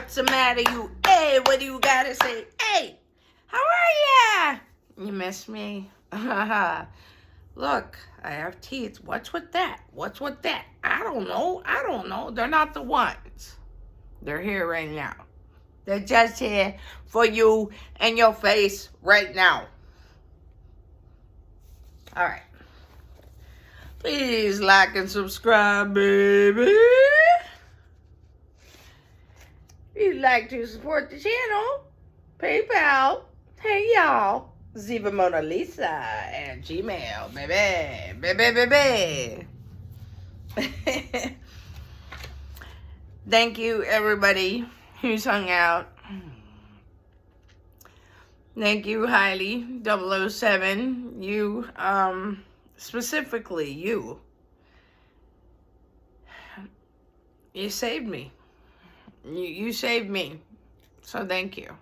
What's the matter, you? Hey, what do you gotta say? Hey, how are ya? You miss me? Look, I have teeth. What's with that? What's with that? I don't know. They're not the ones. They're here right now. They're just here for you and your face right now. All right. Please like and subscribe, baby. If you'd like to support the channel, PayPal, hey y'all, Ziva Mona Lisa at Gmail, baby. Thank you, everybody who's hung out. Thank you, Hailey 007. You, specifically you saved me. You saved me. So thank you.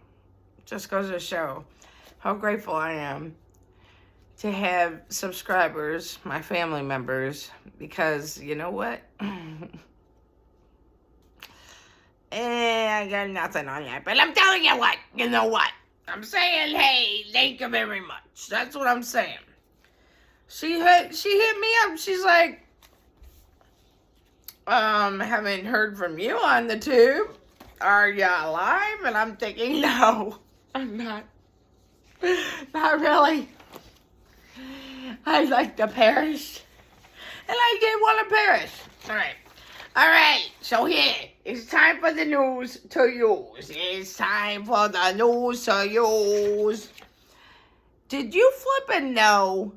Just goes to show how grateful I am to have subscribers, my family members, because you know what? I got nothing on that. But I'm telling you what, you know what? I'm saying, hey, thank you very much. That's what I'm saying. She hit me up. She's like, haven't heard from you on the tube. Are you alive? And I'm thinking, no, I'm not. Not really. I like to perish. And I did want to perish. All right. So here, it's time for the news to use. It's time for the news to use. Did you flip and know?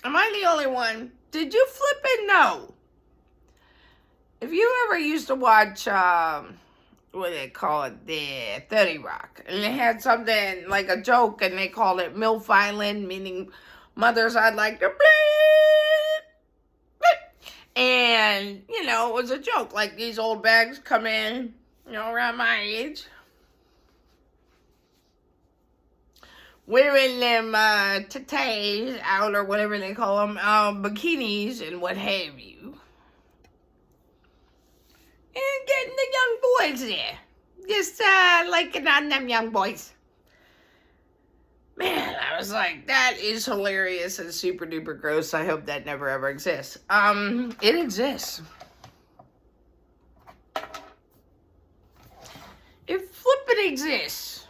Am I the only one? Did you flip and know? If you ever used to watch, what do they call it, the 30 Rock, and they had something like a joke, and they called it MILF Island, meaning mothers I'd like to bleep. And, you know, it was a joke, like these old bags come in, you know, around my age, wearing them tatas out, or whatever they call them, bikinis and what have you. And getting the young boys there. Just liking on them young boys. Man, I was like, that is hilarious and super duper gross. I hope that never ever exists. It exists. It flippin' exists.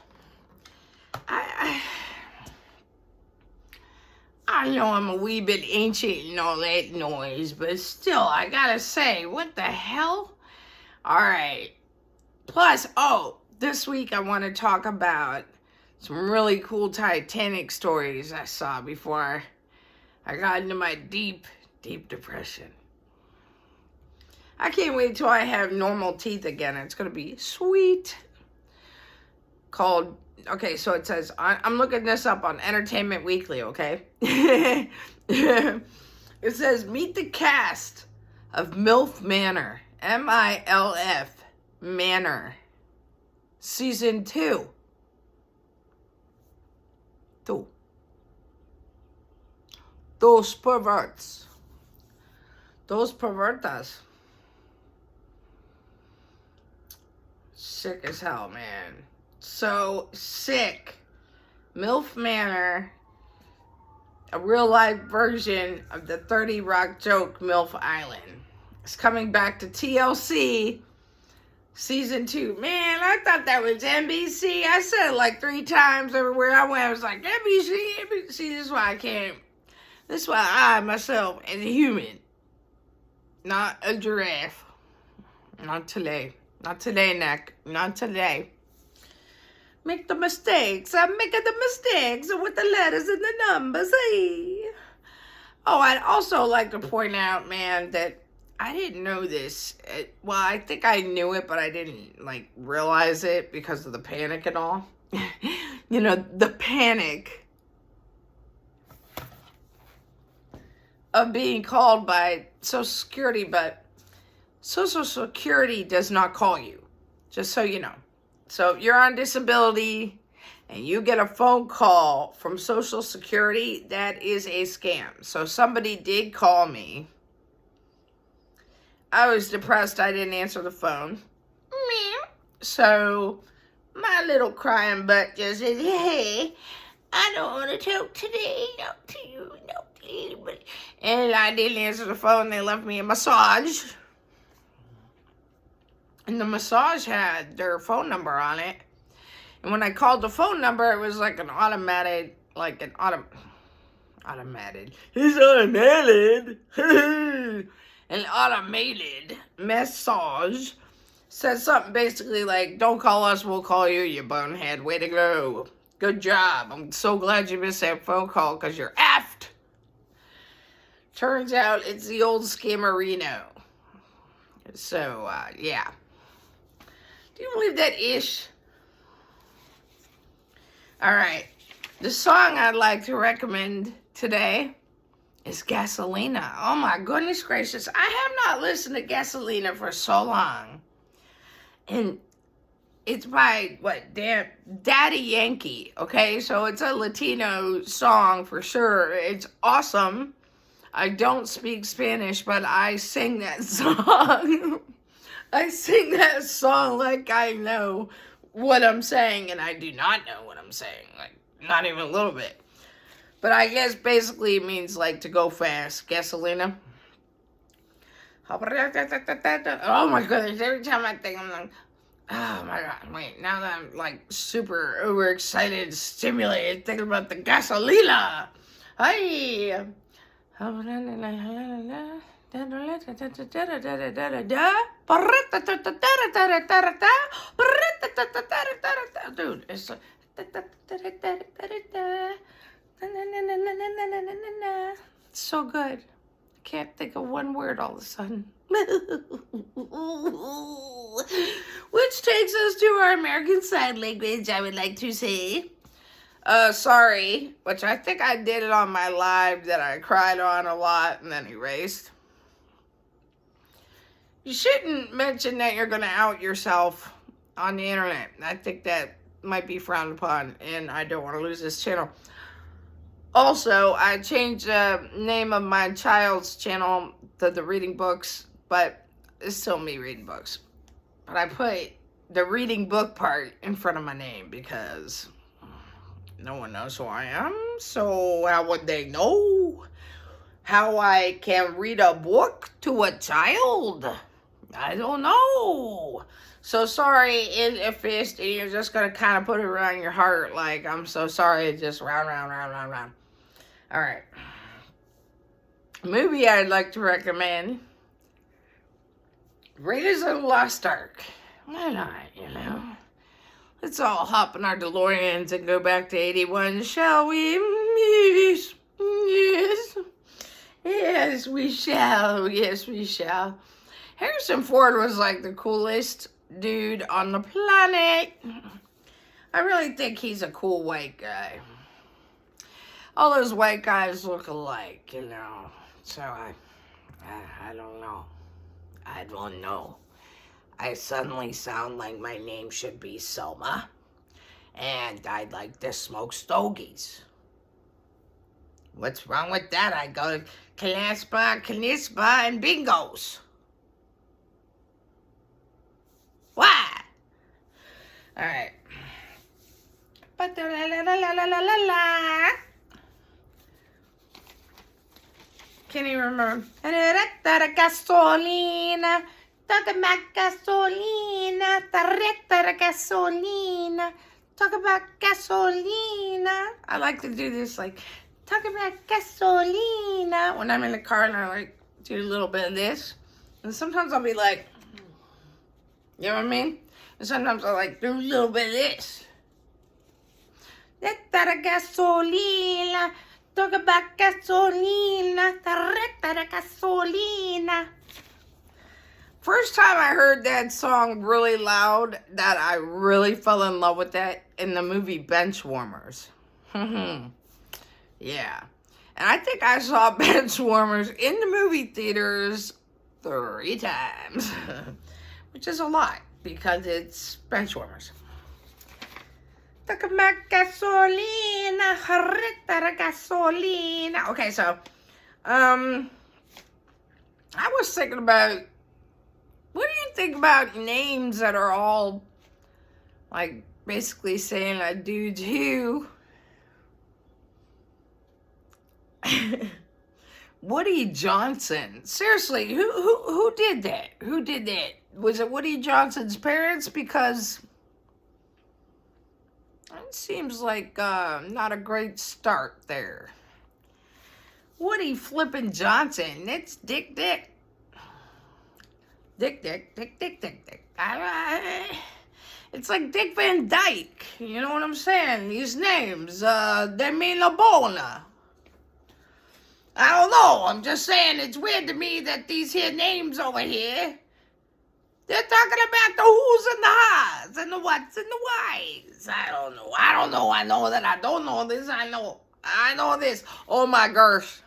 I know I'm a wee bit ancient and all that noise, but still, I gotta say, what the hell? All right. Plus, this week I want to talk about some really cool Titanic stories I saw before I got into my deep, deep depression. I can't wait till I have normal teeth again. It's going to be sweet. Okay, so it says, I'm looking this up on Entertainment Weekly, okay? It says, meet the cast of MILF Manor. MILF Manor. Season 2. Those perverts. Those pervertas. Sick as hell, man. So sick. MILF Manor. A real life version of the 30 Rock joke MILF Island. It's coming back to TLC season 2. Man, I thought that was NBC. I said it like 3 times everywhere I went. I was like, NBC. This is why I can't. This is why I, myself, as a human, not a giraffe. Not today. Not today, Nick. Not today. Make the mistakes. I'm making the mistakes with the letters and the numbers. Hey. Oh, I'd also like to point out, man, that I didn't know this. Well, I think I knew it, but I didn't, realize it because of the panic and all. You know, the panic of being called by Social Security, but Social Security does not call you, just so you know. So if you're on disability and you get a phone call from Social Security, that is a scam. So somebody did call me. I was depressed. I didn't answer the phone. Meow. So my little crying butt just says, hey, I don't want to talk today, not to you, not to anybody. And I didn't answer the phone. They left me a massage. And the massage had their phone number on it. And when I called the phone number, it was like an automated, automated. It's automated. An automated massage said something basically like, don't call us, we'll call you, you bonehead. Way to go. Good job. I'm so glad you missed that phone call because you're effed. Turns out it's the old scammerino. So, yeah. Do you believe that ish? All right. The song I'd like to recommend today is Gasolina. Oh my goodness gracious. I have not listened to Gasolina for so long. And it's by, Daddy Yankee. Okay, so it's a Latino song for sure. It's awesome. I don't speak Spanish, but I sing that song. I sing that song like I know what I'm saying, and I do not know what I'm saying. Like, not even a little bit. But I guess basically it means like to go fast. Gasolina. Oh my goodness, every time I think I'm like, oh my god, wait, now that I'm like super overexcited, stimulated, thinking about the gasolina. Hi. Dude, it's like, so good. I can't think of one word all of a sudden. Which takes us to our American Sign Language, I would like to say. Sorry, which I think I did it on my live that I cried on a lot and then erased. You shouldn't mention that you're going to out yourself on the internet. I think that might be frowned upon, and I don't want to lose this channel. Also, I changed the name of my child's channel to the reading books, but it's still me reading books. But I put the reading book part in front of my name because no one knows who I am. So how would they know how I can read a book to a child? I don't know. So sorry if fist, and you're just going to kind of put it around your heart like, I'm so sorry, just round. All right. Movie I'd like to recommend, Raiders of the Lost Ark. Why not, you know? Let's all hop in our DeLoreans and go back to 81, shall we? Yes. Yes, we shall. Yes, we shall. Harrison Ford was like the coolest dude on the planet. I really think he's a cool white guy. All those white guys look alike, you know. So I don't know. I don't know. I suddenly sound like my name should be Selma. And I'd like to smoke stogies. What's wrong with that? I go to Knispa, and bingos. Why? All right. Can't even remember. Gasolina. Talk about gasolina. Gasolina. Talk about gasolina. I like to do this like, talk about gasolina. When I'm in the car and I like do a little bit of this. And sometimes I'll be like, you know what I mean? And sometimes I like do a little bit of this. Gasolina. Talk about gasolina. Gasolina. First time I heard that song really loud, that I really fell in love with that in the movie Benchwarmers. Yeah. And I think I saw Benchwarmers in the movie theaters 3 times. Which is a lot, because it's Benchwarmers. Talk about gasolina. Gasolina. Okay, so, I was thinking about What do you think about names that are all, like, basically saying I do too? Woody Johnson. Seriously, who did that? Who did that? Was it Woody Johnson's parents? Because it seems like not a great start there. Woody flippin' Johnson. It's Dick. Dick. It's like Dick Van Dyke. You know what I'm saying? These names, they mean a bona. I don't know. I'm just saying it's weird to me that these here names over here, they're talking about the who's and the ha's and the what's and the why's. I don't know. I know that I don't know this. I know this. Oh my gosh.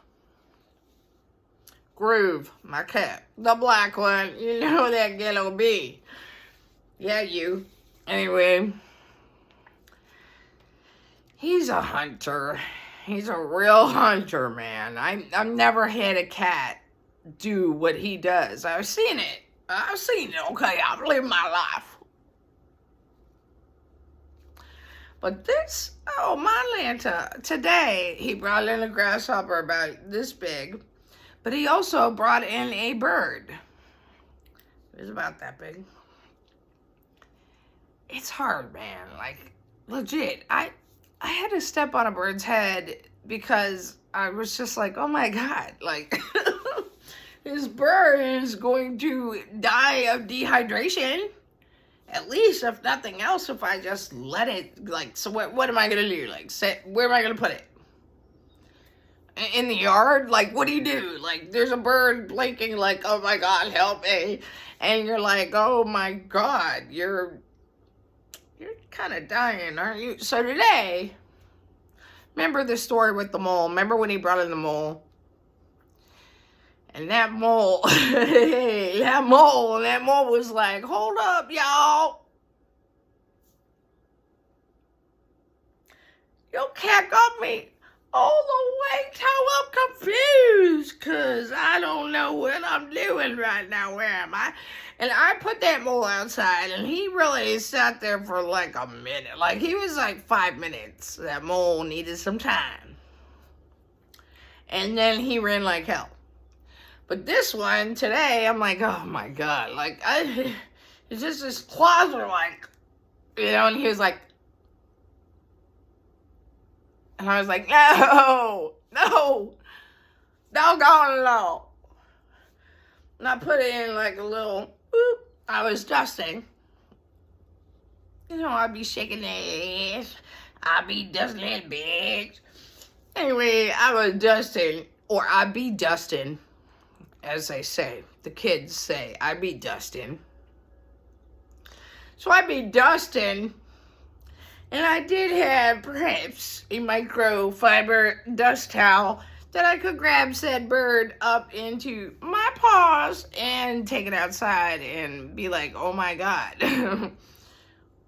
Groove, my cat. The black one. You know that ghetto bee. Yeah, you. Anyway. He's a hunter. He's a real hunter, man. I've never had a cat do what he does. I've seen it. Okay, I've lived my life. But this, oh, my Lanta, today he brought in a grasshopper about this big, but he also brought in a bird. It was about that big. It's hard, man. Like, legit. I had to step on a bird's head because I was just like, oh my God, like, this bird is going to die of dehydration. At least, if nothing else, if I just let it, like, so what am I going to do? Like, where am I going to put it? In the yard? Like, what do you do? Like, there's a bird blinking like, oh my God, help me. And you're like, oh my God, you're kind of dying, aren't you? So today, remember the story with the mole? Remember when he brought in the mole? And that mole, that mole was like, hold up, y'all. Your cat got me all the way till I'm confused, because I don't know what I'm doing right now. Where am I? And I put that mole outside, and he really sat there for like a minute. Like, he was like 5 minutes. That mole needed some time. And then he ran like hell. But this one, today, I'm like, oh my God. Like, it's just his claws were like, you know, and he was like, and I was like, no, doggone no. And I put it in like a little, whoop. I was dusting. You know, I'd be shaking their ass. I'd be dusting that bitch. Anyway, I was dusting, or I'd be dusting, as they say. The kids say, I'd be dusting. So I'd be dusting, and I did have perhaps a microfiber dust towel that I could grab said bird up into my paws and take it outside and be like, oh my God.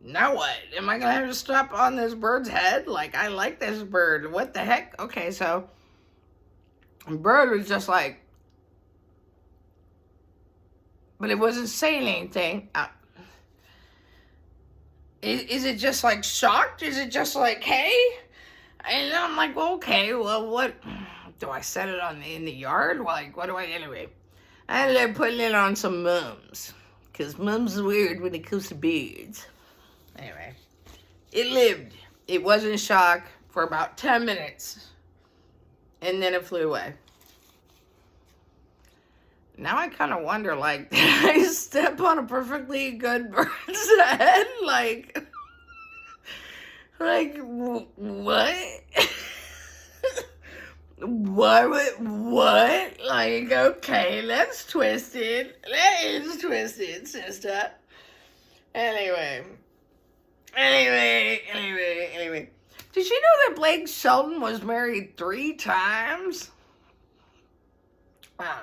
Now what? Am I going to have to step on this bird's head? Like, I like this bird. What the heck? Okay, so the bird was just like, but it wasn't saying anything. Is it just like shocked? Is it just like, hey? And I'm like, well, okay, well, what? Do I set it in the yard? Like, what do I, anyway? I ended up putting it on some mums. Because mums are weird when it comes to birds. Anyway, it lived. It was in shock for about 10 minutes. And then it flew away. Now I kind of wonder, like, did I step on a perfectly good bird's head? Like what? What? Like, okay, that's twisted. That is twisted, sister. Anyway. Did you know that Blake Shelton was married 3 times? I don't know.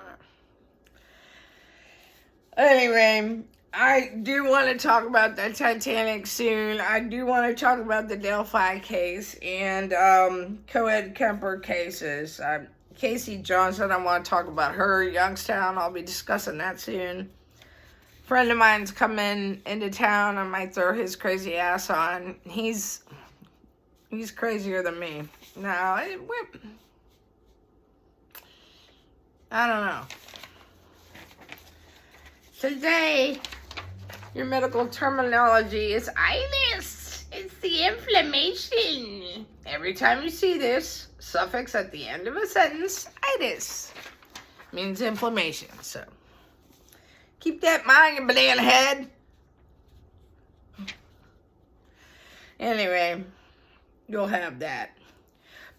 Anyway, I do want to talk about the Titanic soon. I do want to talk about the Delphi case and co-ed Kemper cases. Casey Johnson, I want to talk about her. Youngstown, I'll be discussing that soon. Friend of mine's coming into town. I might throw his crazy ass on. He's crazier than me. No, I don't know. Today, your medical terminology is itis. It's the inflammation. Every time you see this suffix at the end of a sentence, itis means inflammation. So keep that in mind, you banana head. Anyway, you'll have that.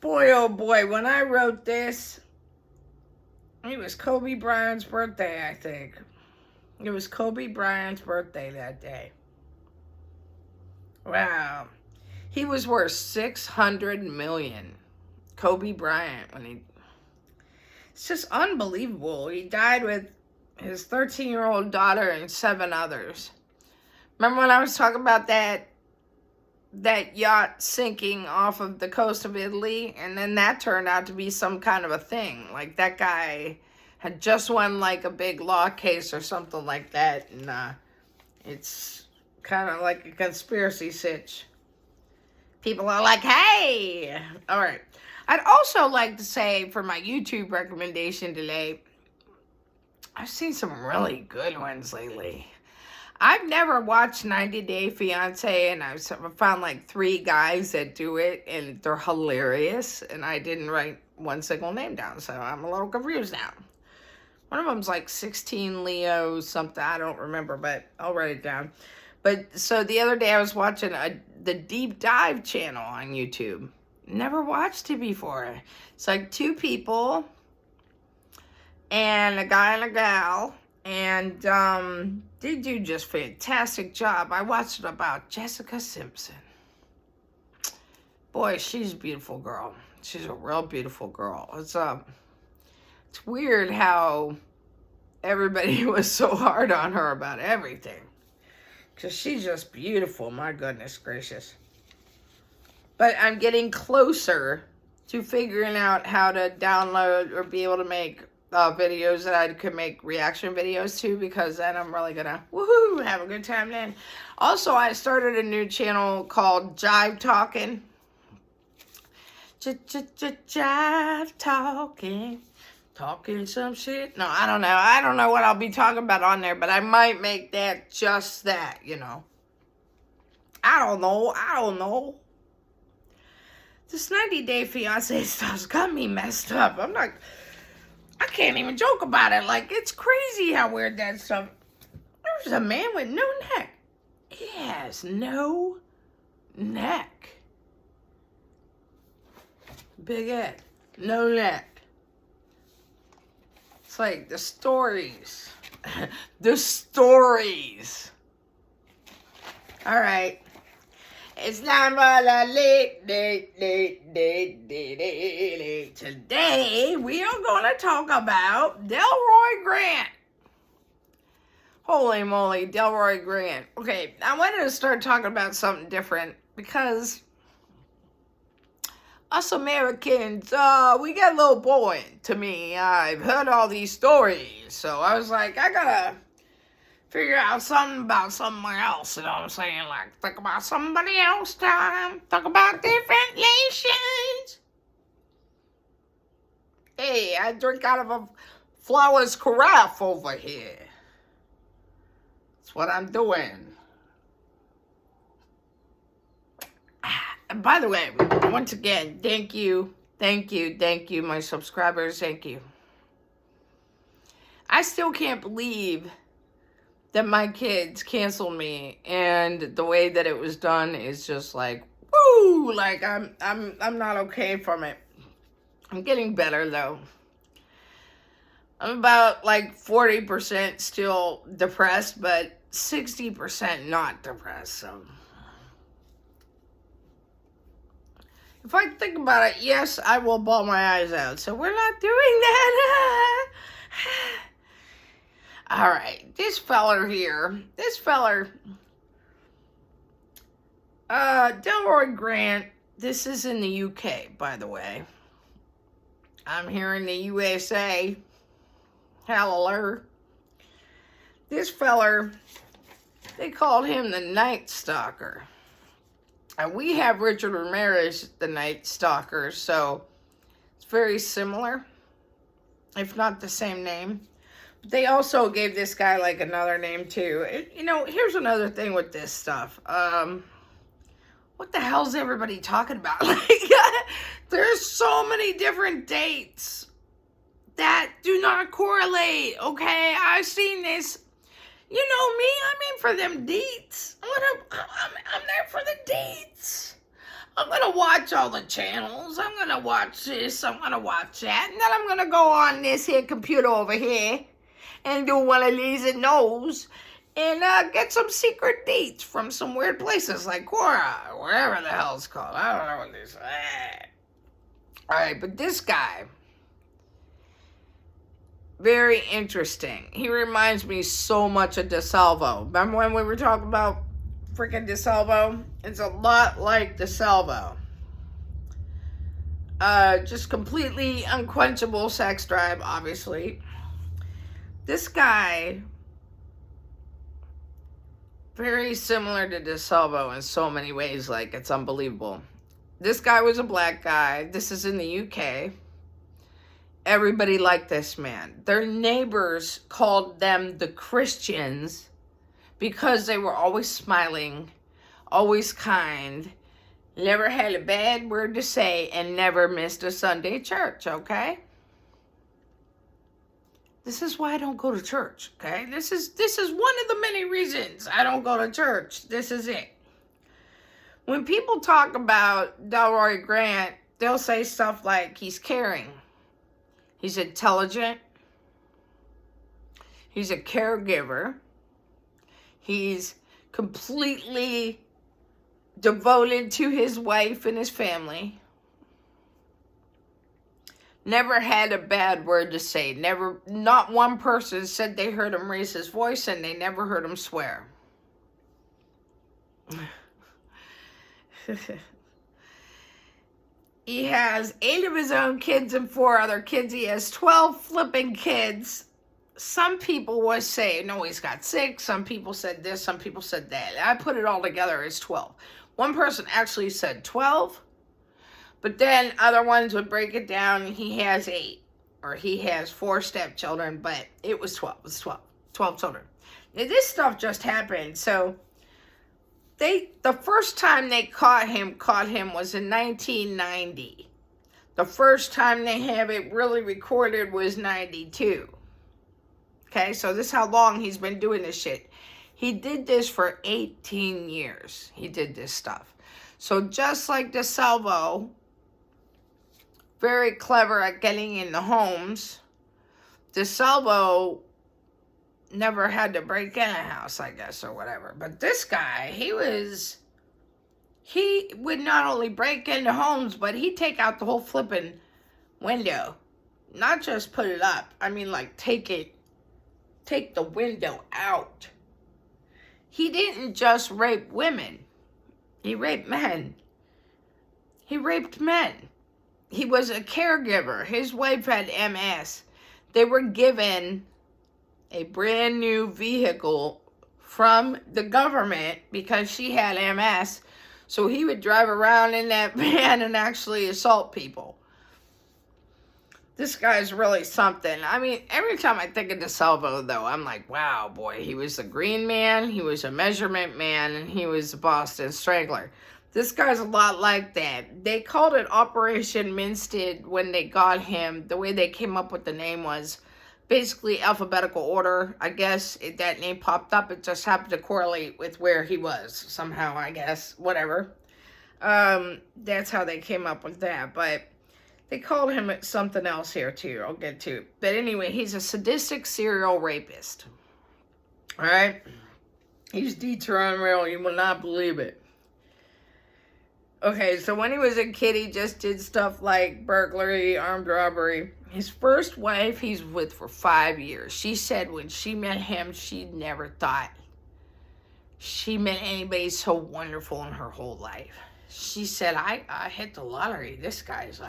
Boy, oh boy, when I wrote this, it was Kobe Bryant's birthday, I think. It was Kobe Bryant's birthday that day. Wow. He was worth $600 million. Kobe Bryant. It's just unbelievable. He died with his 13-year-old daughter and 7 others. Remember when I was talking about that yacht sinking off of the coast of Italy? And then that turned out to be some kind of a thing. Like, that guy had just won, like, a big law case or something like that. And it's kind of like a conspiracy sitch. People are like, hey! All right. I'd also like to say, for my YouTube recommendation today, I've seen some really good ones lately. I've never watched 90 Day Fiancé, and I've found like 3 guys that do it, and they're hilarious, and I didn't write one single name down, so I'm a little confused now. One of them's like 16leo something, I don't remember, but I'll write it down. But so the other day I was watching the Deepdive channel on YouTube. Never watched it before. It's like 2 people and a guy and a gal, and they do just fantastic job. I watched it about Jessica Simpson. Boy, she's a beautiful girl. She's a real beautiful girl. It's weird how everybody was so hard on her about everything, because she's just beautiful. My goodness gracious. But I'm getting closer to figuring out how to download or be able to make videos that I could make reaction videos to, because then I'm really gonna woohoo have a good time then. Also, I started a new channel called Jive Talking. Jive Talking. Talking some shit. No, I don't know. I don't know what I'll be talking about on there, but I might make that just that, you know. I don't know. This 90 Day Fiancé stuff's got me messed up. I can't even joke about it. Like, it's crazy how weird that stuff. There's a man with no neck. He has no neck. Big head. No neck. It's like the stories. The stories. All right. It's time for the late. Today, we are going to talk about Delroy Grant. Holy moly, Delroy Grant. Okay, I wanted to start talking about something different, because us Americans, we get a little boring to me. I've heard all these stories, so I was like, I gotta figure out something about somewhere else, you know what I'm saying? Like, think about somebody else time. Talk about different nations. Hey, I drink out of a flawless carafe over here. That's what I'm doing. And by the way, once again, thank you, my subscribers, thank you. I still can't believe that my kids canceled me, and the way that it was done is just like, woo! Like, I'm not okay from it. I'm getting better though. I'm about like 40% still depressed, but 60% not depressed. So if I think about it, yes, I will bawl my eyes out. So we're not doing that. All right, this feller here, Delroy Grant, this is in the UK, by the way. I'm here in the USA. Hallelujah. This feller, they called him the Night Stalker. And we have Richard Ramirez, the Night Stalker, so it's very similar, if not the same name. But they also gave this guy like another name too. You know, here's another thing with this stuff. What the hell's everybody talking about? Like, there's so many different dates that do not correlate, okay? I've seen this. You know me, I'm in for them deets. I'm there for the deets. I'm gonna watch all the channels. I'm gonna watch this, I'm gonna watch that, and then I'm gonna go on this here computer over here and do one of these at Newz and get some secret deets from some weird places like Quora, or whatever the hell it's called. I don't know what this is. Alright, but this guy, very interesting. He reminds me so much of DeSalvo. Remember when we were talking about freaking DeSalvo? It's a lot like DeSalvo. Just completely unquenchable sex drive, obviously. This guy, very similar to DeSalvo in so many ways, like it's unbelievable. This guy was a black guy. This is in the UK. Everybody liked this man. Their neighbors called them the Christians because they were always smiling, always kind, never had a bad word to say, and never missed a Sunday church, okay? This is why I don't go to church, okay? This is one of the many reasons I don't go to church. This is it. When people talk about Delroy Grant, they'll say stuff like he's caring. He's intelligent. He's a caregiver. He's completely devoted to his wife and his family. Never had a bad word to say. Never, not one person said they heard him raise his voice, and they never heard him swear. He has 8 of his own kids and 4 other kids. He has 12 flipping kids. Some people would say, no, he's got 6. Some people said this. Some people said that. I put it all together as 12. One person actually said 12. But then other ones would break it down. He has 8. Or he has 4 stepchildren. But it was 12. It was 12. 12 children. Now, this stuff just happened. So the first time they caught him was in 1990. The first time they have it really recorded was 92. Okay, so this is how long he's been doing this shit. He did this for 18 years. He did this stuff. So just like DeSalvo, very clever at getting in the homes, DeSalvo never had to break in a house, I guess, or whatever. But this guy, he would not only break into homes, but he'd take out the whole flipping window. Not just put it up. I mean, like, take the window out. He didn't just rape women. He raped men. He raped men. He was a caregiver. His wife had MS. They were given a brand new vehicle from the government because she had MS. So he would drive around in that van and actually assault people. This guy's really something. I mean, every time I think of DeSalvo, though, I'm like, wow, boy, he was the Green Man, he was a Measurement Man, and he was the Boston Strangler. This guy's a lot like that. They called it Operation Minstead when they got him. The way they came up with the name was basically alphabetical order. I guess that name popped up. It just happened to correlate with where he was somehow, I guess. Whatever. That's how they came up with that. But they called him something else here, too. I'll get to it. But anyway, he's a sadistic serial rapist. Alright? His deeds are unreal. You will not believe it. Okay, so when he was a kid, he just did stuff like burglary, armed robbery. His first wife, he's with for 5 years. She said when she met him, she never thought she met anybody so wonderful in her whole life. She said, I hit the lottery. This guy's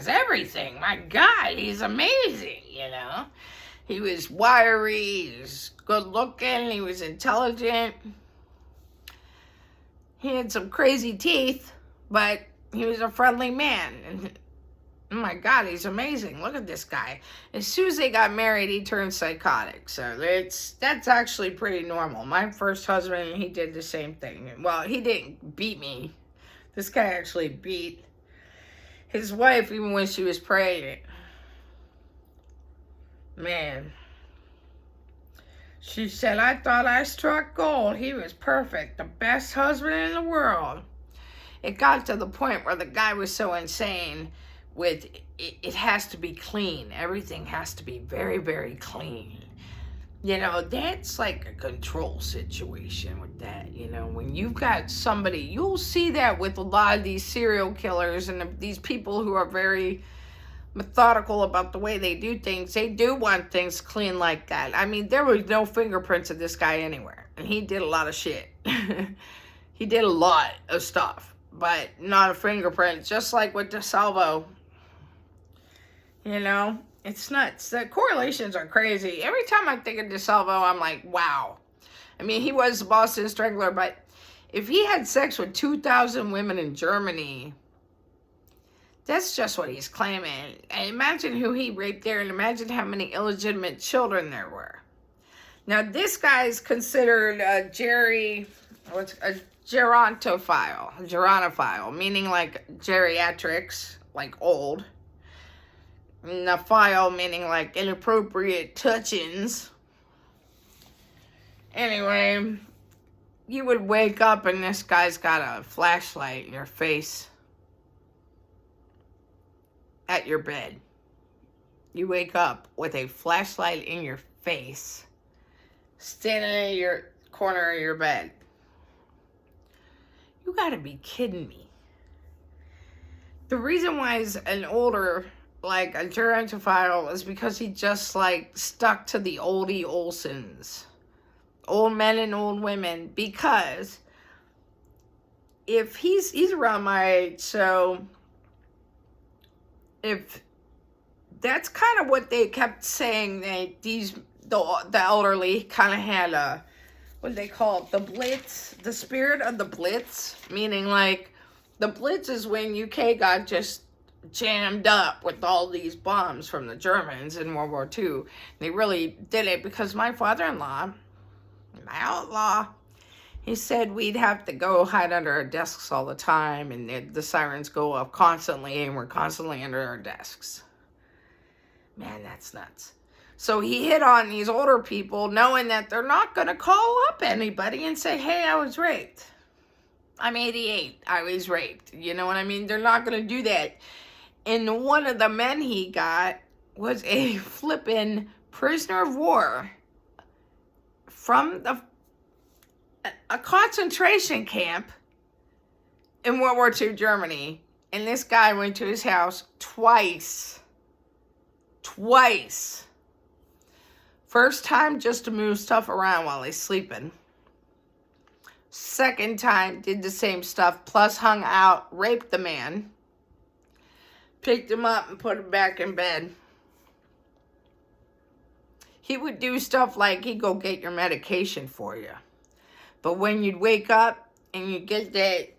everything. My God, he's amazing, you know. He was wiry, he was good looking, he was intelligent. He had some crazy teeth, but he was a friendly man. And oh my God, he's amazing. Look at this guy. As soon as they got married, he turned psychotic. So that's actually pretty normal. My first husband, he did the same thing. Well, he didn't beat me. This guy actually beat his wife even when she was pregnant. Man. She said, I thought I struck gold. He was perfect. The best husband in the world. It got to the point where the guy was so insane with, it has to be clean. Everything has to be very, very clean. You know, that's like a control situation with that. You know, when you've got somebody, you'll see that with a lot of these serial killers and these people who are very methodical about the way they do things. They do want things clean like that. I mean, there was no fingerprints of this guy anywhere. And he did a lot of shit. He did a lot of stuff. But not a fingerprint. Just like with DeSalvo. You know? It's nuts. The correlations are crazy. Every time I think of DeSalvo, I'm like, wow. I mean, he was the Boston Strangler. But if he had sex with 2,000 women in Germany, that's just what he's claiming. And imagine who he raped there, and imagine how many illegitimate children there were. Now, this guy's considered a gerontophile, meaning like geriatrics, like old. And a file meaning like inappropriate touchings. Anyway, you would wake up and this guy's got a flashlight in your face. At your bed. You wake up with a flashlight in your face, standing in your corner of your bed. You gotta be kidding me. The reason why he's an older, like a gerontophile, is because he just like stuck to the oldie Olsons. Old men and old women. Because if he's around my age, so if that's kind of what they kept saying, the elderly kind of had a, what do they call it, the Blitz, the spirit of the Blitz, meaning like the Blitz is when UK got just jammed up with all these bombs from the Germans in World War II. They really did it because my father-in-law, my outlaw, he said we'd have to go hide under our desks all the time, and the sirens go off constantly, and we're constantly under our desks. Man, that's nuts. So he hit on these older people, knowing that they're not going to call up anybody and say, hey, I was raped. I'm 88. I was raped. You know what I mean? They're not going to do that. And one of the men he got was a flippin' prisoner of war from a concentration camp in World War II Germany. And this guy went to his house twice. Twice. First time just to move stuff around while he's sleeping. Second time did the same stuff, plus hung out, raped the man. Picked him up and put him back in bed. He would do stuff like he'd go get your medication for you. But when you'd wake up and you get that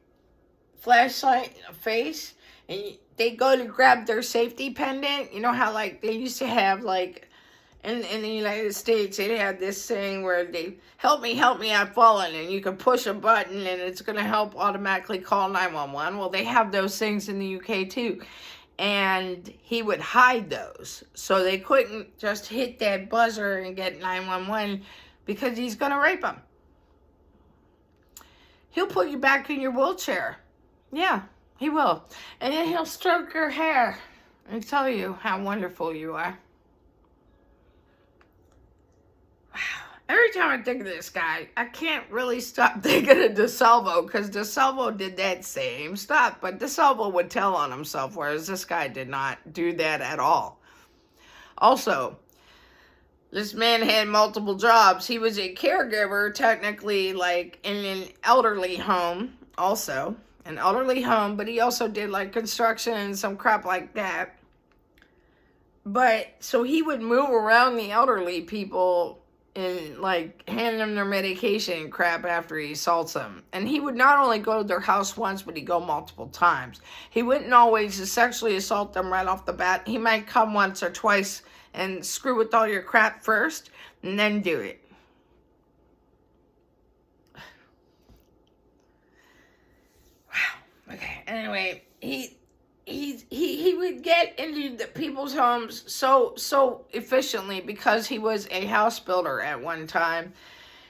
flashlight in the face and they go to grab their safety pendant, you know how like they used to have like in the United States, they had this thing where they, help me, I've fallen, and you can push a button and it's going to help automatically call 911. Well, they have those things in the UK too. And he would hide those. So they couldn't just hit that buzzer and get 911 because he's going to rape them. He'll put you back in your wheelchair. Yeah, he will. And then he'll stroke your hair and tell you how wonderful you are. Wow. Every time I think of this guy, I can't really stop thinking of DeSalvo, because DeSalvo did that same stuff. But DeSalvo would tell on himself, whereas this guy did not do that at all. Also, this man had multiple jobs. He was a caregiver, technically, like, in an elderly home, also. An elderly home, but he also did, like, construction and some crap like that. But so he would move around the elderly people and like hand them their medication and crap after he assaults them. And he would not only go to their house once, but he'd go multiple times. He wouldn't always sexually assault them right off the bat. He might come once or twice and screw with all your crap first and then do it. Wow. Okay. Anyway, he would get into the people's homes so efficiently because he was a house builder at one time.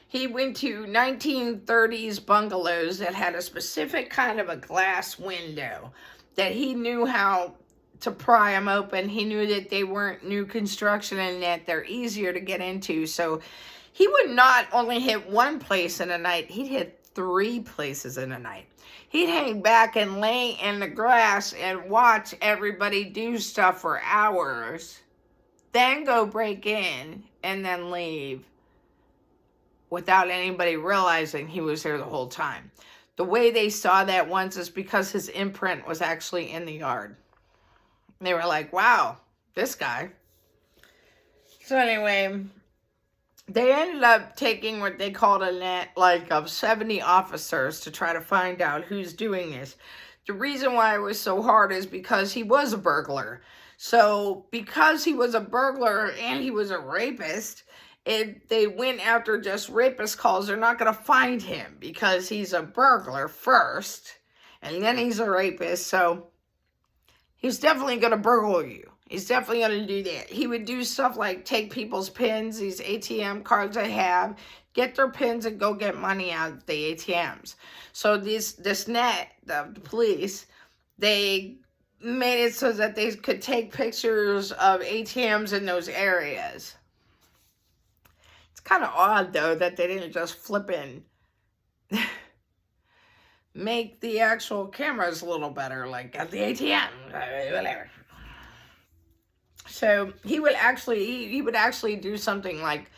He went to 1930s bungalows that had a specific kind of a glass window that he knew how to pry them open. He knew that they weren't new construction and that they're easier to get into. So he would not only hit one place in a night, he'd hit 3 places in a night. He'd hang back and lay in the grass and watch everybody do stuff for hours, then go break in and then leave without anybody realizing he was there the whole time. The way they saw that once is because his imprint was actually in the yard. They were like, wow, this guy. So anyway, they ended up taking what they called a net like of 70 officers to try to find out who's doing this. The reason why it was so hard is because he was a burglar. So because he was a burglar and he was a rapist, if they went after just rapist calls, they're not going to find him because he's a burglar first and then he's a rapist. So he's definitely going to burgle you. He's definitely going to do that. He would do stuff like take people's pins, these ATM cards they have, get their pins and go get money out of the ATMs. So this net, the police, they made it so that they could take pictures of ATMs in those areas. It's kind of odd, though, that they didn't just flip in. Make the actual cameras a little better, like at the ATM, whatever. So he would actually do something like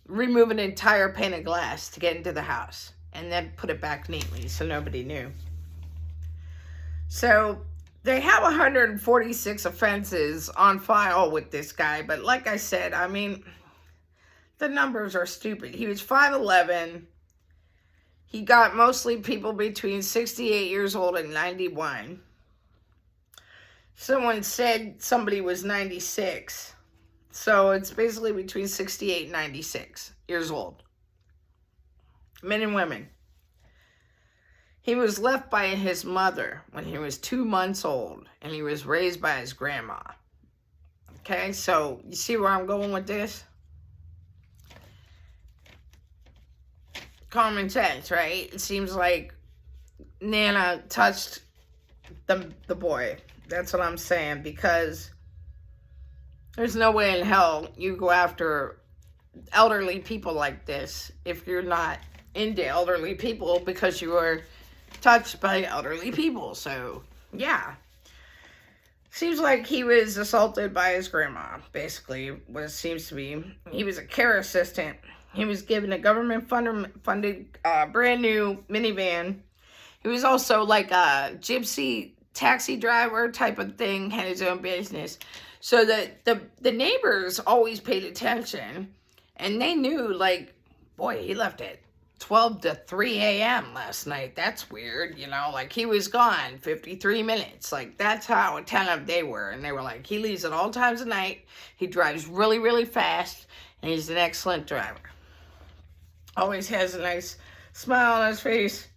remove an entire pane of glass to get into the house and then put it back neatly so nobody knew. So they have 146 offenses on file with this guy, but like I said, I mean, the numbers are stupid. He was 5'11". He got mostly people between 68 years old and 91. Someone said somebody was 96. So it's basically between 68 and 96 years old. Men and women. He was left by his mother when he was 2 months old. And he was raised by his grandma. Okay, so you see where I'm going with this? Common sense, right? It seems like Nana touched the boy. That's what I'm saying, because there's no way in hell you go after elderly people like this if you're not into elderly people because you were touched by elderly people. So, yeah. Seems like he was assaulted by his grandma, basically, what it seems to be. He was a care assistant. He was given a government-funded brand new minivan. He was also like a gypsy taxi driver type of thing, had his own business. So that the neighbors always paid attention, and they knew, like, boy, he left at 12 to 3 a.m. last night. That's weird, you know, like he was gone 53 minutes. Like, that's how attentive they were. And they were like, he leaves at all times of night. He drives really, really fast, and he's an excellent driver. Always has a nice smile on his face.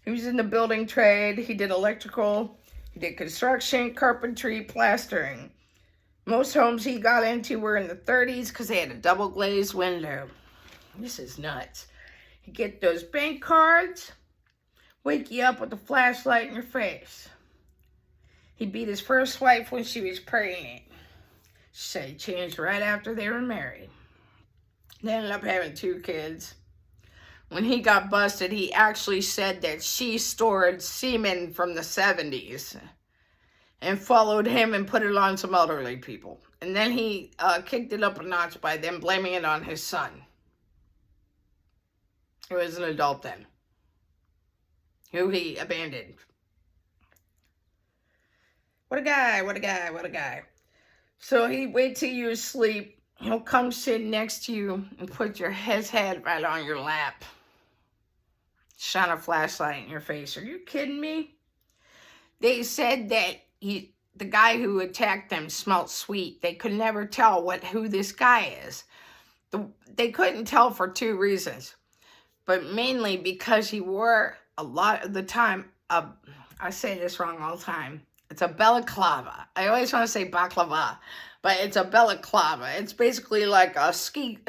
He was in the building trade. He did electrical. He did construction, carpentry, plastering. Most homes he got into were in the 30s because they had a double glazed window. This is nuts. He'd get those bank cards, wake you up with a flashlight in your face. He beat his first wife when she was pregnant. She said he changed right after they were married. They ended up having 2 kids. When he got busted, he actually said that she stored semen from the 70s and followed him and put it on some elderly people. And then he kicked it up a notch by them blaming it on his son. He was an adult then, who he abandoned. What a guy, what a guy, what a guy. So he wait till you asleep. He'll come sit next to you and put his head right on your lap. Shine a flashlight in your face. Are you kidding me? They said that the guy who attacked them smelled sweet. They could never tell who this guy is. They couldn't tell for two reasons, but mainly because he wore a lot of the time I say this wrong all the time. It's a balaklava. I always want to say baklava, but it's a balaklava. It's basically like a ski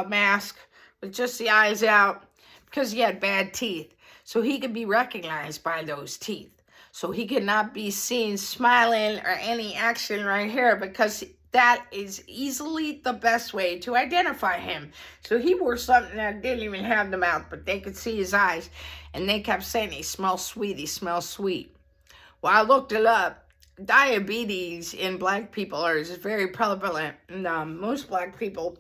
mask with just the eyes out, because he had bad teeth. So he could be recognized by those teeth. So he could not be seen smiling or any action right here, because that is easily the best way to identify him. So he wore something that didn't even have the mouth, but they could see his eyes. And they kept saying, he smells sweet, he smells sweet. Well, I looked it up. Diabetes in black people is very prevalent. And most black people,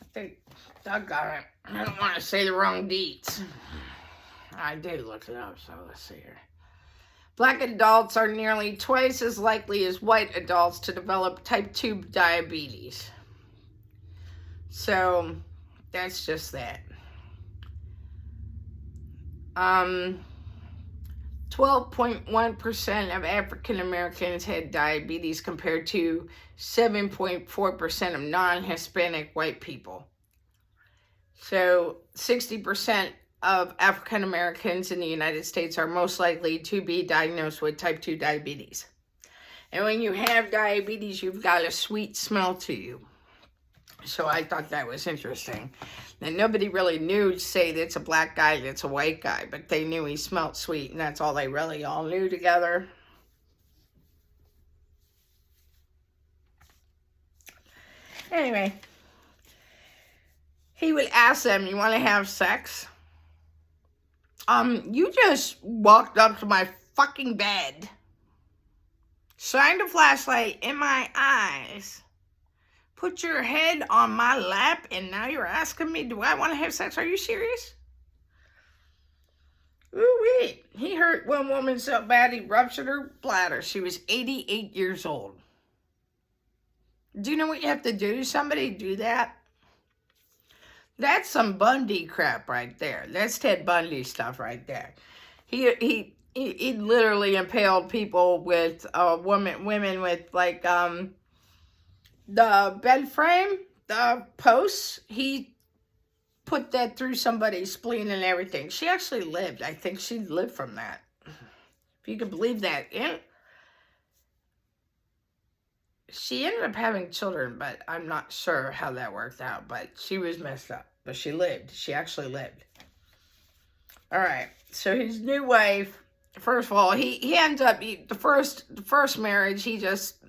I think, doggone it, I don't want to say the wrong deets. I did look it up, so let's see here. Black adults are nearly twice as likely as white adults to develop type 2 diabetes. So, that's just that. 12.1% of African Americans had diabetes compared to 7.4% of non-Hispanic white people. So 60% of African Americans in the United States are most likely to be diagnosed with type 2 diabetes. And when you have diabetes, you've got a sweet smell to you. So I thought that was interesting. And nobody really knew to say that's a black guy, that's a white guy, but they knew he smelled sweet, and that's all they really all knew together. Anyway, he would ask them, you want to have sex? You just walked up to my fucking bed, shined a flashlight in my eyes, put your head on my lap, and now you're asking me, do I want to have sex? Are you serious? Ooh-wee. He hurt one woman so bad he ruptured her bladder. She was 88 years old. Do you know what you have to do to somebody to do that? That's some Bundy crap right there. That's Ted Bundy stuff right there. He literally impaled people with women with like the bed frame, the posts. He put that through somebody's spleen and everything. She actually lived. I think she lived from that. If you can believe that. She ended up having children, but I'm not sure how that worked out. But she was messed up. But she lived. She actually lived. All right. So his new wife, first of all, he ends up, the first marriage, he just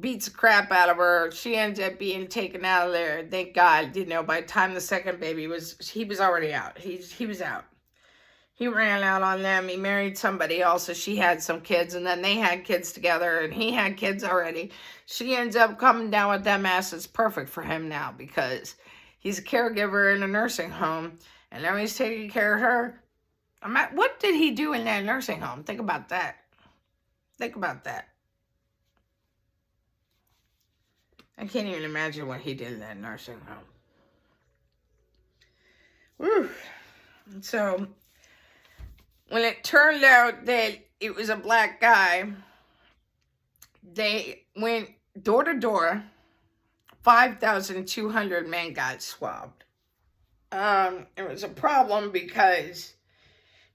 beats the crap out of her. She ends up being taken out of there. Thank God, by the time the second baby he was already out. He was out. He ran out on them. He married somebody else, so she had some kids, and then they had kids together, and he had kids already. She ends up coming down with MS. It's perfect for him now because he's a caregiver in a nursing home, and now he's taking care of her. What did he do in that nursing home? Think about that. Think about that. I can't even imagine what he did in that nursing home. Whew. So when it turned out that it was a black guy, they went door to door. 5,200 men got swabbed. It was a problem because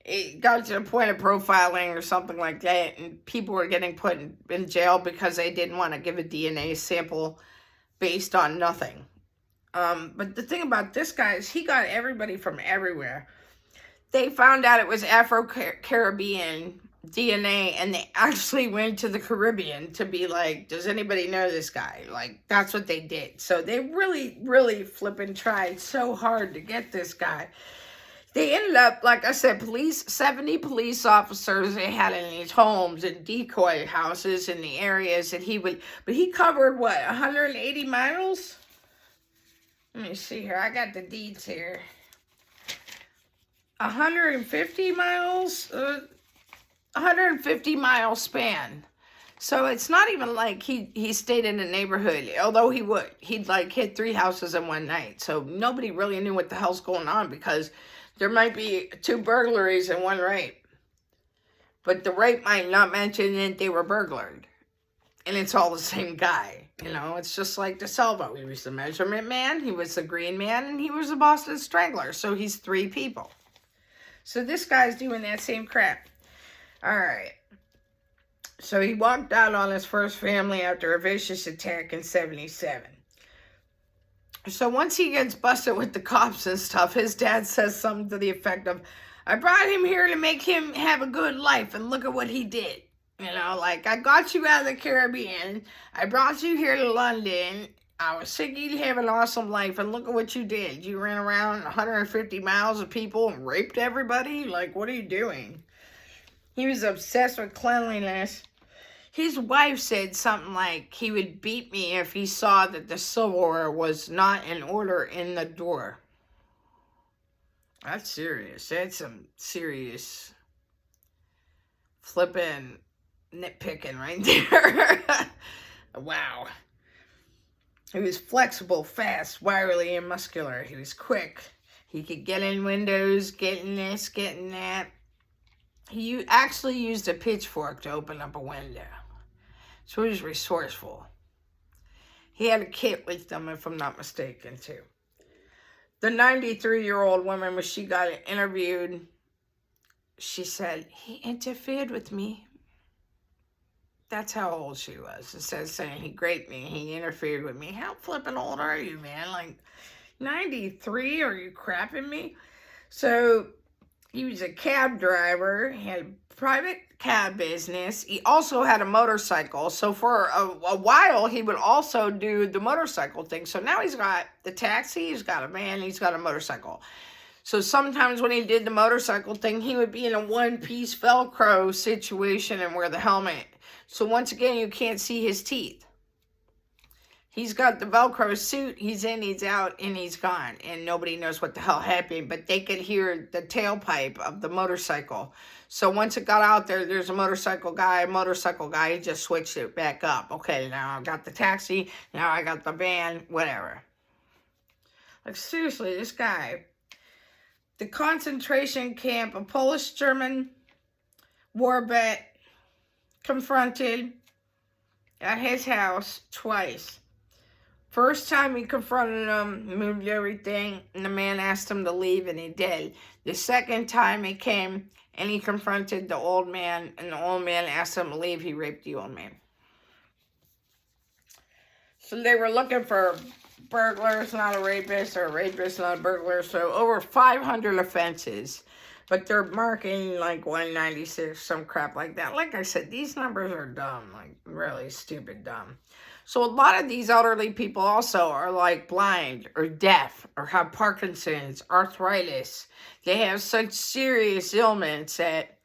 it got to the point of profiling or something like that, and people were getting put in jail because they didn't want to give a DNA sample based on nothing. But the thing about this guy is he got everybody from everywhere. They found out it was Afro-Caribbean DNA, and they actually went to the Caribbean to be like, does anybody know this guy? Like, that's what they did. So they really, really flipping tried so hard to get this guy. They ended up, like I said, 70 police officers they had in these homes and decoy houses in the areas that but he covered, 180 miles? Let me see here. I got the deeds here. 150 miles 150-mile span. So it's not even like he stayed in the neighborhood, although he would. He'd like hit 3 houses in one night. So nobody really knew what the hell's going on because there might be 2 burglaries and 1 rape. But the rape might not mention that they were burglared. And it's all the same guy. You know, it's just like DeSalvo. He was the measurement man, he was the green man, and he was the Boston Strangler. So he's 3 people. So this guy's doing that same crap. All right. So he walked out on his first family after a vicious attack in 77. So once he gets busted with the cops and stuff, his dad says something to the effect of, I brought him here to make him have a good life, and look at what he did. You know, like, I got you out of the Caribbean, I brought you here to London, I was sick you'd have an awesome life, and look at what you did. You ran around 150 miles of people and raped everybody? Like, what are you doing? He was obsessed with cleanliness. His wife said something like he would beat me if he saw that the silverware was not in order in the door. That's serious. That's some serious flipping nitpicking right there. Wow. He was flexible, fast, wiry, and muscular. He was quick. He could get in windows, get in this, get in that. He actually used a pitchfork to open up a window. So he was resourceful. He had a kit with them, if I'm not mistaken, too. The 93-year-old woman, when she got interviewed, she said, he interfered with me. That's how old she was. Instead of saying he raped me, he interfered with me. How flippin' old are you, man? Like, 93? Are you crapping me? So he was a cab driver. He had a private cab business. He also had a motorcycle. So for a while, he would also do the motorcycle thing. So now he's got the taxi, he's got a van, he's got a motorcycle. So sometimes when he did the motorcycle thing, he would be in a one-piece Velcro situation and wear the helmet. So once again, you can't see his teeth. He's got the Velcro suit, he's in, he's out, and he's gone. And nobody knows what the hell happened, but they could hear the tailpipe of the motorcycle. So once it got out there, there's a motorcycle guy, he just switched it back up. Okay, now I got the taxi, now I got the van, whatever. Like, seriously, this guy. The concentration camp, a Polish-German war vet confronted at his house twice. First time he confronted him, moved everything, and the man asked him to leave, and he did. The second time he came, and he confronted the old man, and the old man asked him to leave, he raped the old man. So they were looking for burglars, not a rapist, or a rapist, not a burglar, so over 500 offenses. But they're marking like 196, some crap like that. Like I said, these numbers are dumb, like really stupid dumb. So a lot of these elderly people also are like blind or deaf or have Parkinson's, arthritis. They have such serious ailments that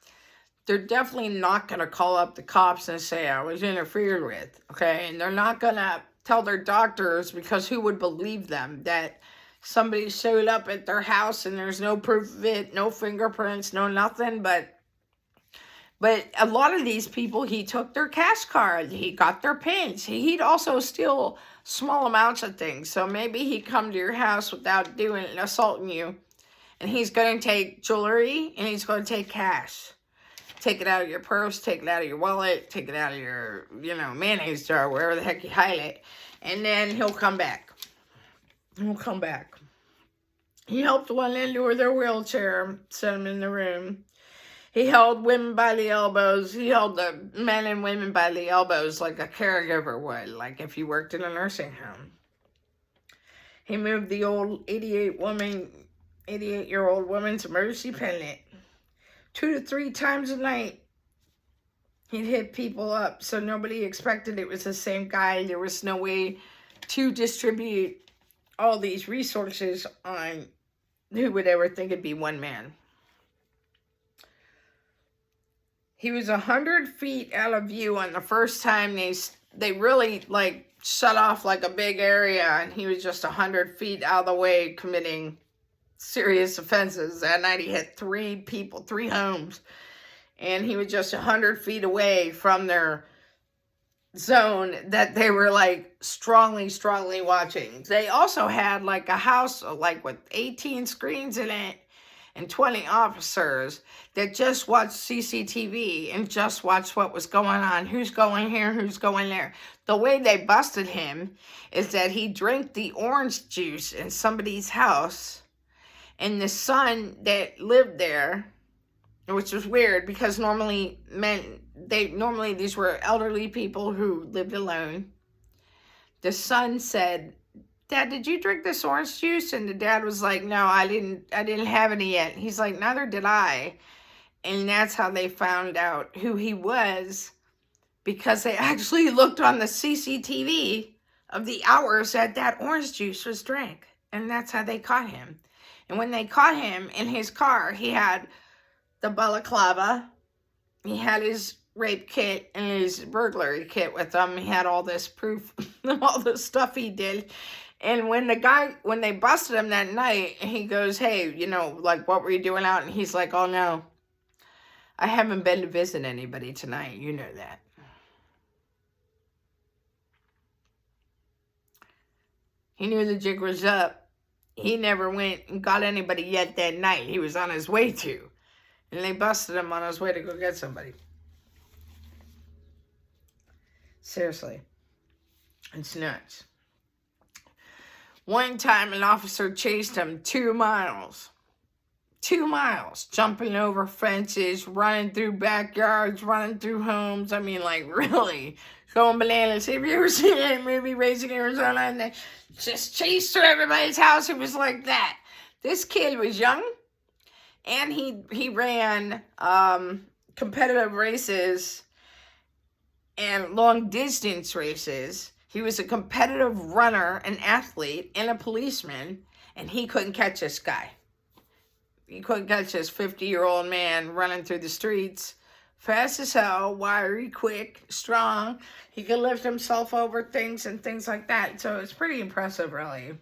they're definitely not going to call up the cops and say, I was interfered with, okay? And they're not going to tell their doctors, because who would believe them, that somebody showed up at their house and there's no proof of it, no fingerprints, no nothing, but a lot of these people, he took their cash card, he got their pins, he'd also steal small amounts of things, so maybe he'd come to your house without assaulting you, and he's going to take jewelry, and he's going to take cash. Take it out of your purse, take it out of your wallet, take it out of your, mayonnaise jar, wherever the heck you hide it, and then he'll come back. He helped one into their wheelchair, set them in the room. He held women by the elbows. He held the men and women by the elbows like a caregiver would, like if you worked in a nursing home. He moved the old 88-year-old woman's emergency pendant 2 to 3 times a night. He'd hit people up, so nobody expected it was the same guy. There was no way to distribute all these resources on who would ever think it'd be one man. He was 100 feet out of view on the first time they really like shut off like a big area, and he was just 100 feet out of the way committing serious offenses. That night he hit 3 people, 3 homes, And he was just 100 feet away from their zone that they were like strongly watching. They also had like a house like with 18 screens in it and 20 officers that just watched CCTV and just watched what was going on, who's going here, who's going there. The way they busted him is that he drank the orange juice in somebody's house, and the son that lived there, which was weird because normally these were elderly people who lived alone. The son said, "Dad, did you drink this orange juice?" And the dad was like, "No, I didn't have any yet." He's like, "Neither did I." And that's how they found out who he was, because they actually looked on the CCTV of the hours that orange juice was drank. And that's how they caught him. And when they caught him in his car, he had the balaklava, he had his rape kit and his burglary kit with him. He had all this proof of all the stuff he did. And when they busted him that night, he goes, "Hey, like, what were you doing out?" And he's like, "Oh no, I haven't been to visit anybody tonight. You know that." He knew the jig was up. He never went and got anybody yet that night. He was on his way to. And they busted him on his way to go get somebody. Seriously. It's nuts. One time an officer chased him 2 miles. 2 miles. Jumping over fences, running through backyards, running through homes. I mean, like, really going bananas. Have you ever seen that movie, Raising Arizona? And they just chased through everybody's house. It was like that. This kid was young. And he ran competitive races and long distance races. He was a competitive runner, an athlete, and a policeman. And he couldn't catch this guy. He couldn't catch this 50-year-old man running through the streets. Fast as hell, wiry, quick, strong. He could lift himself over things and things like that. So it's pretty impressive, really.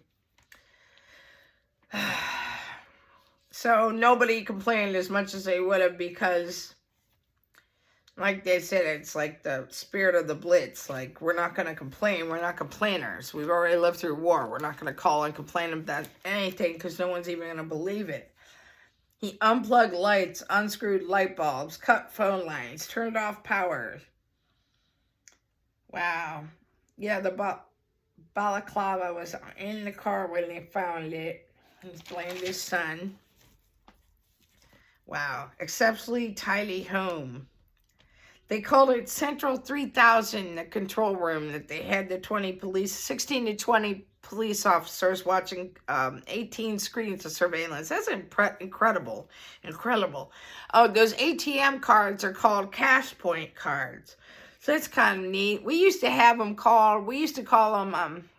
So nobody complained as much as they would have, because, like they said, it's like the spirit of the Blitz. Like, we're not going to complain. We're not complainers. We've already lived through war. We're not going to call and complain about anything because no one's even going to believe it. He unplugged lights, unscrewed light bulbs, cut phone lines, turned off power. Wow. Yeah, the balaclava was in the car when they found it. He blamed his son. Wow. Exceptionally tidy home. They called it Central 3000, the control room, that they had the 16 to 20 police officers watching 18 screens of surveillance. That's incredible. Incredible. Oh, those ATM cards are called cash point cards. So that's kind of neat. We used to call them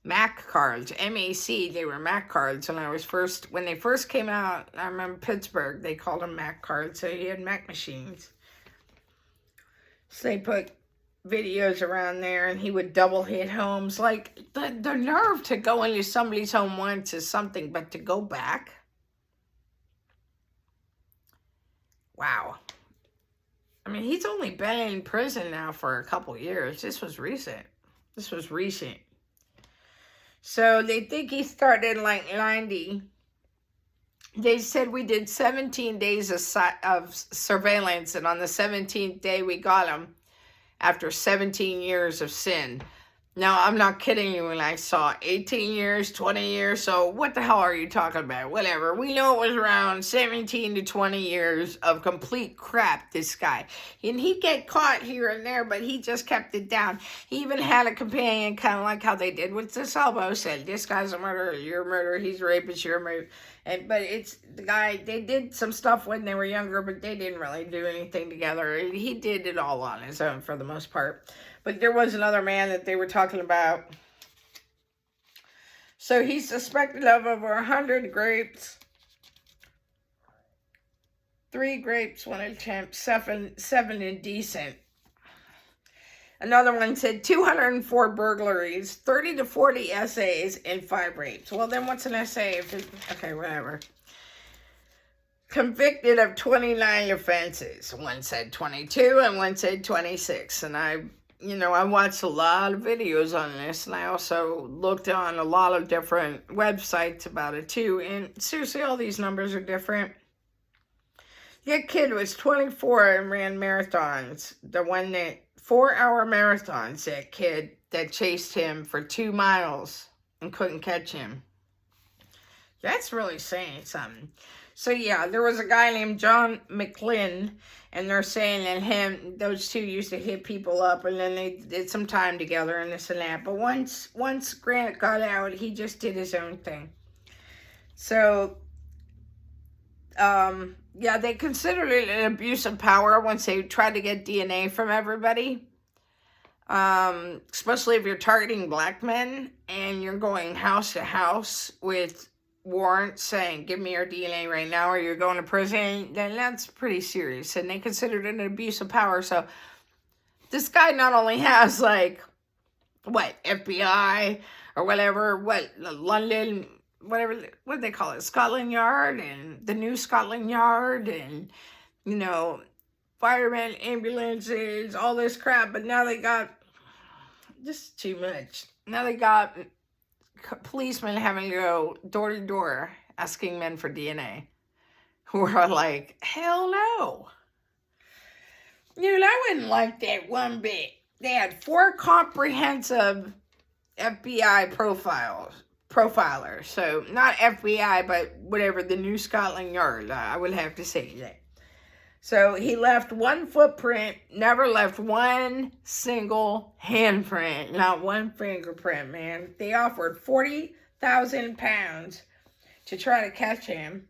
MAC cards, M-A-C. They were MAC cards when they first came out. I remember Pittsburgh, they called them MAC cards. So you had MAC machines. So they put videos around there, and he would double hit homes. Like, the nerve to go into somebody's home once is something, but to go back? Wow. I mean, he's only been in prison now for a couple years. This was recent. So they think he started in like 90. They said we did 17 days of surveillance, and on the 17th day we got him after 17 years of sin. Now, I'm not kidding you when I saw 18 years, 20 years, so what the hell are you talking about? Whatever. We know it was around 17 to 20 years of complete crap, this guy. And he'd get caught here and there, but he just kept it down. He even had a companion, kind of like how they did with DeSalvo, said, this guy's a murderer, you're a murderer, he's a rapist, you're a murderer. But it's the guy, they did some stuff when they were younger, but they didn't really do anything together. He did it all on his own for the most part. But there was another man that they were talking about. So he's suspected of over 100 grapes. 3 grapes, 1 attempt, 7 indecent. Another one said 204 burglaries, 30 to 40 essays, and 5 rapes. Well, then what's an essay? Okay, whatever. convicted of 29 offenses. One said 22 and one said 26. And I watched a lot of videos on this, and I also looked on a lot of different websites about it too. And seriously, all these numbers are different. That kid was 24 and ran marathons. The one that 4-hour marathons, that kid that chased him for 2 miles and couldn't catch him. That's really saying something. So yeah, there was a guy named John McLean, and they're saying that those two used to hit people up, and then they did some time together and this and that. But once Grant got out, he just did his own thing. So, yeah, they considered it an abuse of power once they tried to get DNA from everybody. Especially if you're targeting black men and you're going house to house with warrants saying, give me your DNA right now or you're going to prison, then that's pretty serious. And they considered it an abuse of power. So this guy not only has FBI or whatever, London, whatever, what do they call it? Scotland Yard and the new Scotland Yard and, firemen, ambulances, all this crap. But now they got just too much. Now they got policemen having to go door to door asking men for DNA, who are like, hell no. I wouldn't like that one bit. They had 4 comprehensive FBI profilers. So not FBI, but whatever, the new Scotland Yard, I would have to say that. So he left 1 footprint, never left 1 single handprint, not 1 fingerprint, man. They offered 40,000 pounds to try to catch him.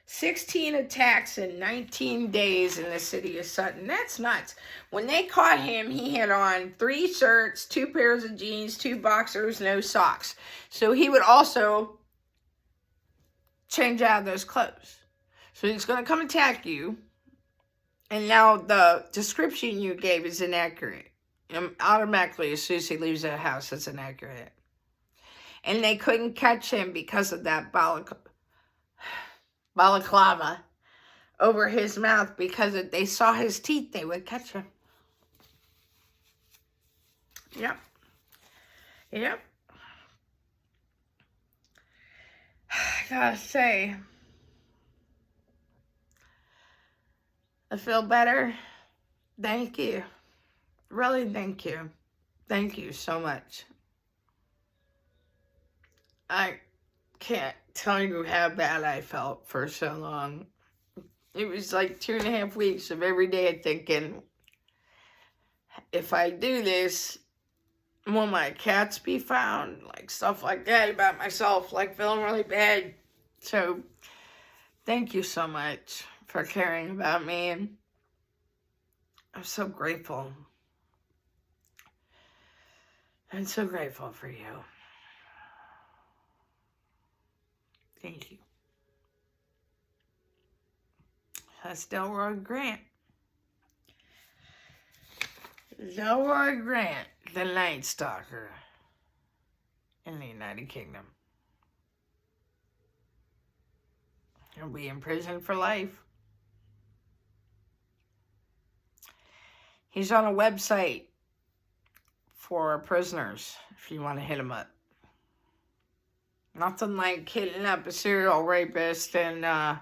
16 attacks in 19 days in the city of Sutton. That's nuts. When they caught him, he had on 3 shirts, 2 pairs of jeans, 2 boxers, no socks. So he would also change out of those clothes. So he's going to come attack you. And now the description you gave is inaccurate. Automatically, as soon as he leaves the house, it's inaccurate. And they couldn't catch him because of that balaklava over his mouth, because if they saw his teeth, they would catch him. Yep. I gotta say, I feel better. Thank you. Really, thank you. Thank you so much. I can't tell you how bad I felt for so long. It was like 2.5 weeks of every day thinking, if I do this, will my cats be found? Like stuff like that about myself, like feeling really bad. So, thank you so much for caring about me, and I'm so grateful. I'm so grateful for you. Thank you. That's Delroy Grant. Delroy Grant, the Night Stalker in the United Kingdom. He'll be in prison for life. He's on a website for prisoners, if you want to hit him up. Nothing like hitting up a serial rapist and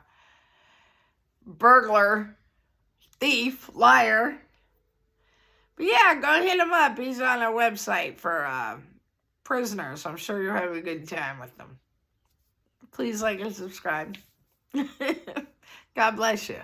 burglar, thief, liar. But yeah, go hit him up. He's on a website for prisoners. I'm sure you'll have a good time with them. Please like and subscribe. God bless you.